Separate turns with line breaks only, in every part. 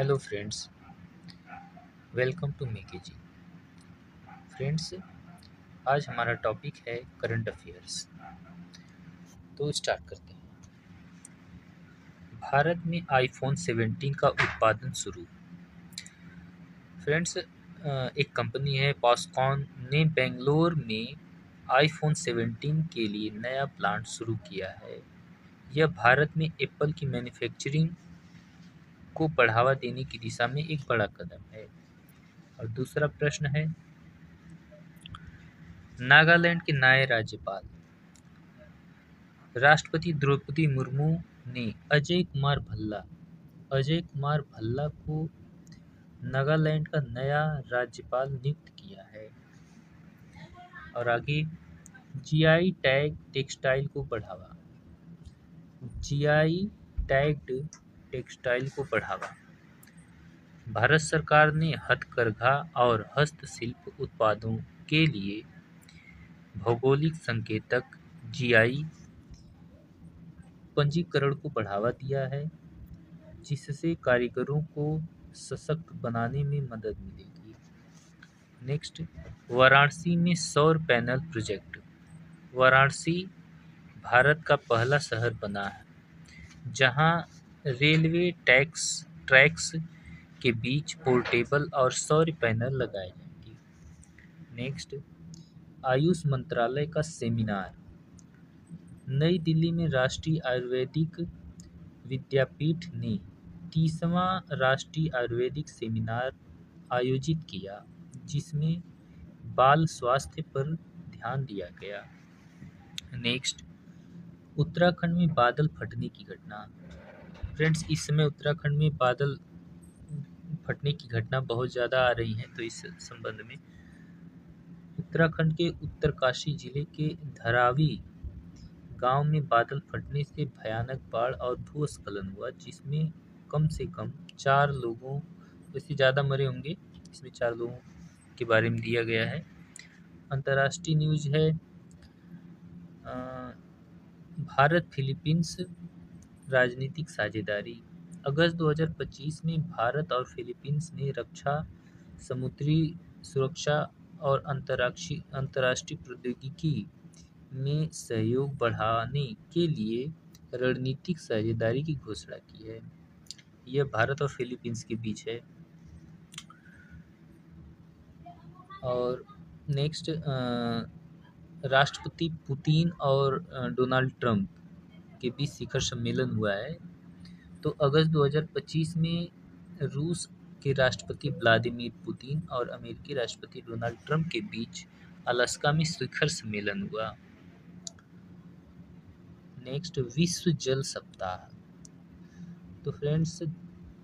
Hello friends, welcome to मेके जी। Friends, आज हमारा टॉपिक है करंट अफेयर्स। तो स्टार्ट करते हैं। भारत में आईफोन 17 का उत्पादन शुरू। फ्रेंड्स, एक कंपनी है फॉक्सकॉन ने बेंगलोर में आईफोन 17 के लिए नया प्लांट शुरू किया है। यह भारत में एप्पल की मैन्युफैक्चरिंग को बढ़ावा देने की दिशा में एक बड़ा कदम है। और दूसरा प्रश्न है, नागालैंड के नए राज्यपाल राष्ट्रपति द्रौपदी मुर्मू ने अजय कुमार भल्ला को नागालैंड का नया राज्यपाल नियुक्त किया है। और आगे, जीआई टैग टेक्सटाइल को बढ़ावा। जीआई टैग्ड टेक्सटाइल को बढ़ावा। भारत सरकार ने हथकरघा और हस्तशिल्प उत्पादों के लिए भौगोलिक संकेतक जीआई पंजीकरण को बढ़ावा दिया है, जिससे कारीगरों को सशक्त बनाने में मदद मिलेगी। नेक्स्ट, वाराणसी में सौर पैनल प्रोजेक्ट। वाराणसी भारत का पहला शहर बना है जहां रेलवे ट्रैक्स के बीच पोर्टेबल और सौर पैनल लगाए जाएंगे। नेक्स्ट, आयुष मंत्रालय का सेमिनार। नई दिल्ली में राष्ट्रीय आयुर्वेदिक विद्यापीठ ने 30वां राष्ट्रीय आयुर्वेदिक सेमिनार आयोजित किया, जिसमें बाल स्वास्थ्य पर ध्यान दिया गया। नेक्स्ट, उत्तराखंड में बादल फटने की घटना। फ्रेंड्स, इस समय उत्तराखंड में बादल फटने की घटना बहुत ज़्यादा आ रही हैं। तो इस संबंध में उत्तराखंड के उत्तरकाशी जिले के धरावी गांव में बादल फटने से भयानक बाढ़ और भूस्खलन हुआ, जिसमें कम से कम 4 लोगों, वैसे ज़्यादा मरे होंगे, इसमें 4 लोगों के बारे में दिया गया है। अंतर्राष्ट्रीय न्यूज है, भारत फिलीपींस राजनीतिक साझेदारी। अगस्त 2025 में भारत और फिलीपींस ने रक्षा, समुद्री सुरक्षा और अंतर्राष्ट्रीय प्रौद्योगिकी में सहयोग बढ़ाने के लिए रणनीतिक साझेदारी की घोषणा की है। यह भारत और फिलीपींस के बीच है। और नेक्स्ट, राष्ट्रपति पुतिन और डोनाल्ड ट्रंप के बीच शिखर सम्मेलन हुआ है। तो अगस्त 2025 में रूस के राष्ट्रपति व्लादिमीर पुतिन और अमेरिकी राष्ट्रपति डोनाल्ड ट्रंप के बीच अलास्का में शिखर सम्मेलन हुआ। नेक्स्ट, विश्व जल सप्ताह। तो फ्रेंड्स,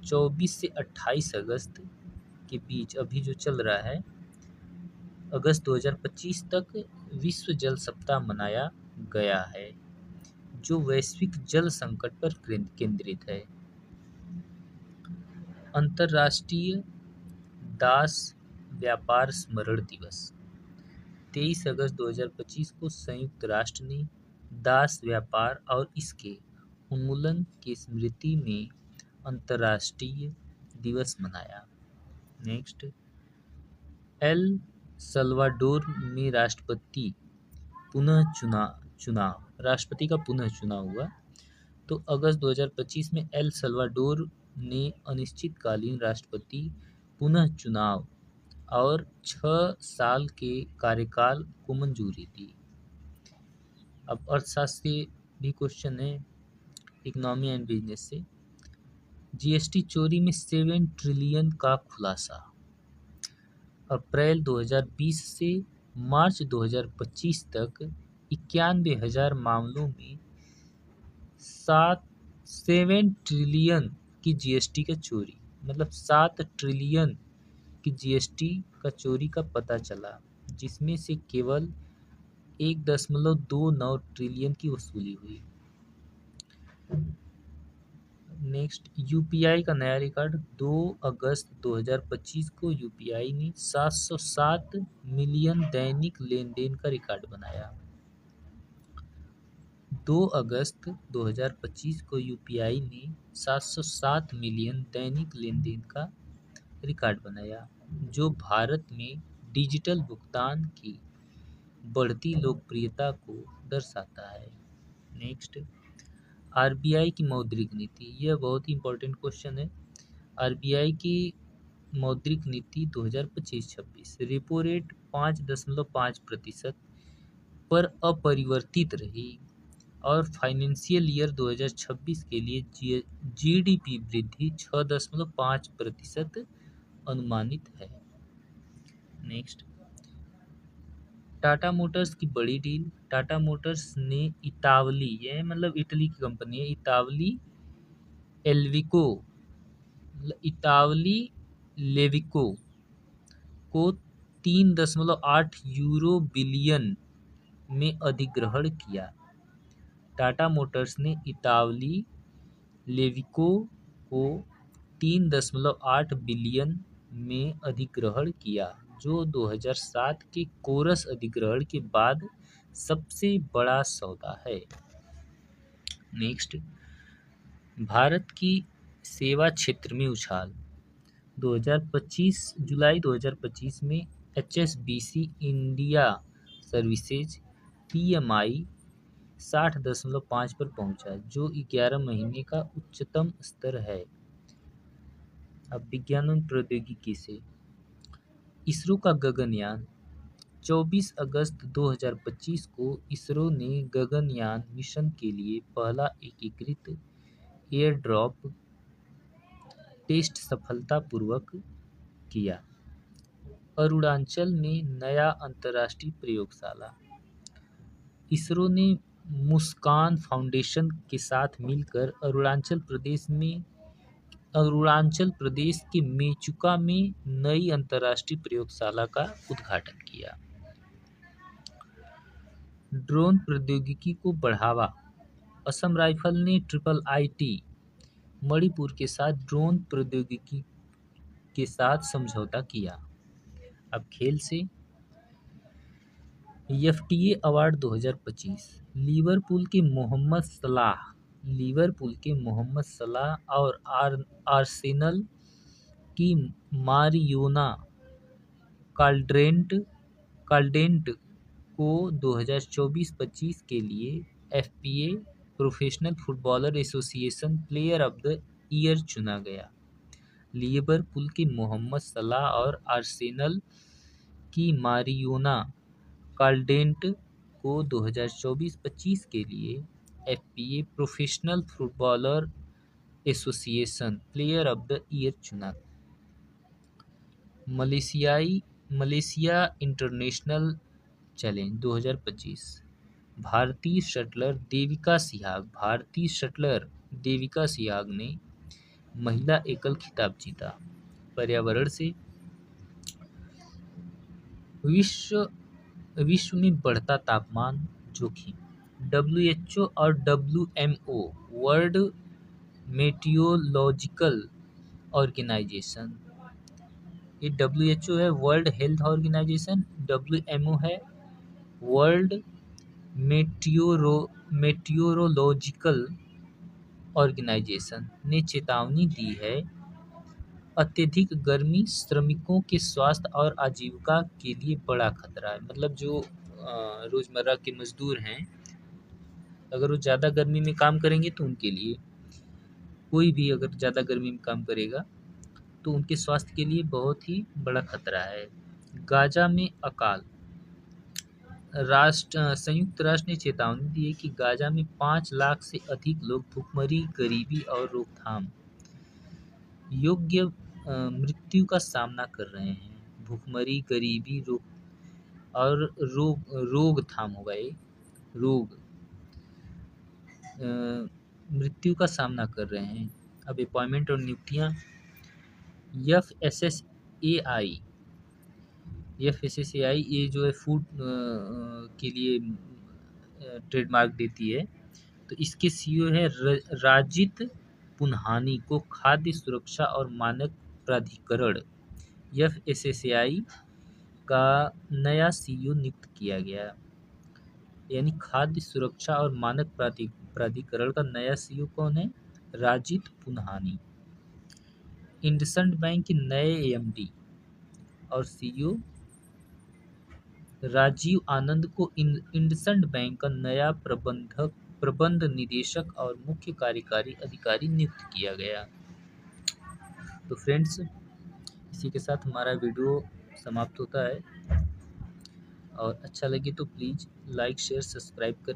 24 से 28 अगस्त के बीच अभी जो चल रहा है, अगस्त 2025 तक विश्व जल सप्ताह मनाया गया है, जो वैश्विक जल संकट पर केंद्रित है। अंतर्राष्ट्रीय दास व्यापार स्मरण दिवस। 23 अगस्त 2025 को संयुक्त राष्ट्र ने दास व्यापार और इसके उन्मूलन की स्मृति में अंतर्राष्ट्रीय दिवस मनाया। नेक्स्ट, एल सल्वाडोर में राष्ट्रपति का पुनः चुनाव हुआ। तो अगस्त 2025 में एल सल्वाडोर ने अनिश्चितकालीन राष्ट्रपति पुनः चुनाव और 6 साल के कार्यकाल को मंजूरी दी। अब अर्थशास्त्र के भी क्वेश्चन है, इकोनॉमी एंड बिजनेस से। जीएसटी चोरी में 7 ट्रिलियन का खुलासा। अप्रैल 2020 से मार्च 2025 तक 91,000 मामलों में 7 ट्रिलियन की जीएसटी का चोरी, मतलब 7 ट्रिलियन की जीएसटी का चोरी का पता चला, जिसमें से केवल 1.29 ट्रिलियन की वसूली हुई। नेक्स्ट, यूपीआई का नया रिकॉर्ड। 2 अगस्त 2025 को यूपीआई ने 707 मिलियन दैनिक लेन देन का रिकॉर्ड बनाया। 2 अगस्त 2025 को यूपीआई ने 707 मिलियन दैनिक लेनदेन का रिकॉर्ड बनाया, जो भारत में डिजिटल भुगतान की बढ़ती लोकप्रियता को दर्शाता है। नेक्स्ट, आरबीआई की मौद्रिक नीति। यह बहुत ही इंपॉर्टेंट क्वेश्चन है। आरबीआई की मौद्रिक नीति 2025-26। रेपो रेट 5.5% पर अपरिवर्तित रही और फाइनेंशियल ईयर 2026 के लिए जीडीपी वृद्धि 6.5% अनुमानित है। नेक्स्ट, टाटा मोटर्स की बड़ी डील। टाटा मोटर्स ने इतावली, यह मतलब इटली की कंपनी है, इतावली लेविको को 3.8 यूरो बिलियन में अधिग्रहण किया। टाटा मोटर्स ने इतावली लेविको को 3.8 बिलियन में अधिग्रहण किया, जो 2007 के कोरस अधिग्रहण के बाद सबसे बड़ा सौदा है। नेक्स्ट, भारत की सेवा क्षेत्र में उछाल। 2025 जुलाई 2025 में HSBC इंडिया सर्विसेज PMI 60.5 पर पहुंचा, जो 11 महीने का उच्चतम स्तर है। अब विज्ञान और प्रौद्योगिकी से, इसरो का गगनयान। 24 अगस्त 2025 को इसरो ने गगनयान मिशन के लिए पहला एकीकृत एयरड्रॉप टेस्ट सफलतापूर्वक किया। अरुणाचल में नया अंतर्राष्ट्रीय प्रयोगशाला। इसरो ने मुस्कान फाउंडेशन के साथ मिलकर अरुणाचल प्रदेश के मेचुका में नई अंतर्राष्ट्रीय प्रयोगशाला का उद्घाटन किया। ड्रोन प्रौद्योगिकी को बढ़ावा। असम राइफल ने IIIT मणिपुर के साथ ड्रोन प्रौद्योगिकी के साथ समझौता किया। अब खेल से, FTA अवार्ड 2025। लिवरपूल के मोहम्मद सलाह और आर्सेनल की मारियोना काल्डेंट को 2024-25 के लिए FPA professional footballer association player of the year चुना गया। लिवरपूल के मोहम्मद सलाह और आर्सेनल की मारियोना काल्डेंट को 2024-25 के लिए FPA professional footballer association player of the year चुना। Malaysia international challenge 2025। भारतीय शटलर देविका सिहाग ने महिला एकल खिताब जीता। पर्यावरण से, विश्व में बढ़ता तापमान जोखिम। WHO और WMO वर्ल्ड मेटियोलॉजिकल ऑर्गेनाइजेशन, ये WHO है वर्ल्ड हेल्थ ऑर्गेनाइजेशन, WMO है वर्ल्ड मेटियोरोलॉजिकल ऑर्गेनाइजेशन, ने चेतावनी दी है अत्यधिक गर्मी श्रमिकों के स्वास्थ्य और आजीविका के लिए बड़ा खतरा है। मतलब जो रोजमर्रा के मजदूर हैं, अगर वो ज़्यादा गर्मी में काम करेंगे तो उनके लिए, कोई भी अगर ज़्यादा गर्मी में काम करेगा तो उनके स्वास्थ्य के लिए बहुत ही बड़ा खतरा है। गाजा में अकाल। संयुक्त राष्ट्र ने चेतावनी दी है कि गाजा में 5 लाख से अधिक लोग भूखमरी, गरीबी और रोकथाम योग्य मृत्यु का सामना कर रहे हैं। भूखमरी, गरीबी और रोकथाम होगा, ये रोग मृत्यु का सामना कर रहे हैं। अब अपॉइंटमेंट और नियुक्तियाँ। FSSAI ये जो है फूड के लिए ट्रेडमार्क देती है, तो इसके CEO है राजित पुन्हानी को खाद्य सुरक्षा और मानक प्राधिकरण FSSAI का नया CEO नियुक्त किया गया। यानी खाद्य सुरक्षा और मानक प्राधिकरण का नया सीईओ कौन है? राजित पुन्हानी। इंडसइंड बैंक के नए एमडी और सीईओ राजीव आनंद को इंडसइंड बैंक का नया प्रबंध निदेशक और मुख्य कार्यकारी अधिकारी नियुक्त किया गया। तो फ्रेंड्स, इसी के साथ हमारा वीडियो समाप्त होता है, और अच्छा लगे तो प्लीज़ लाइक शेयर सब्सक्राइब करें।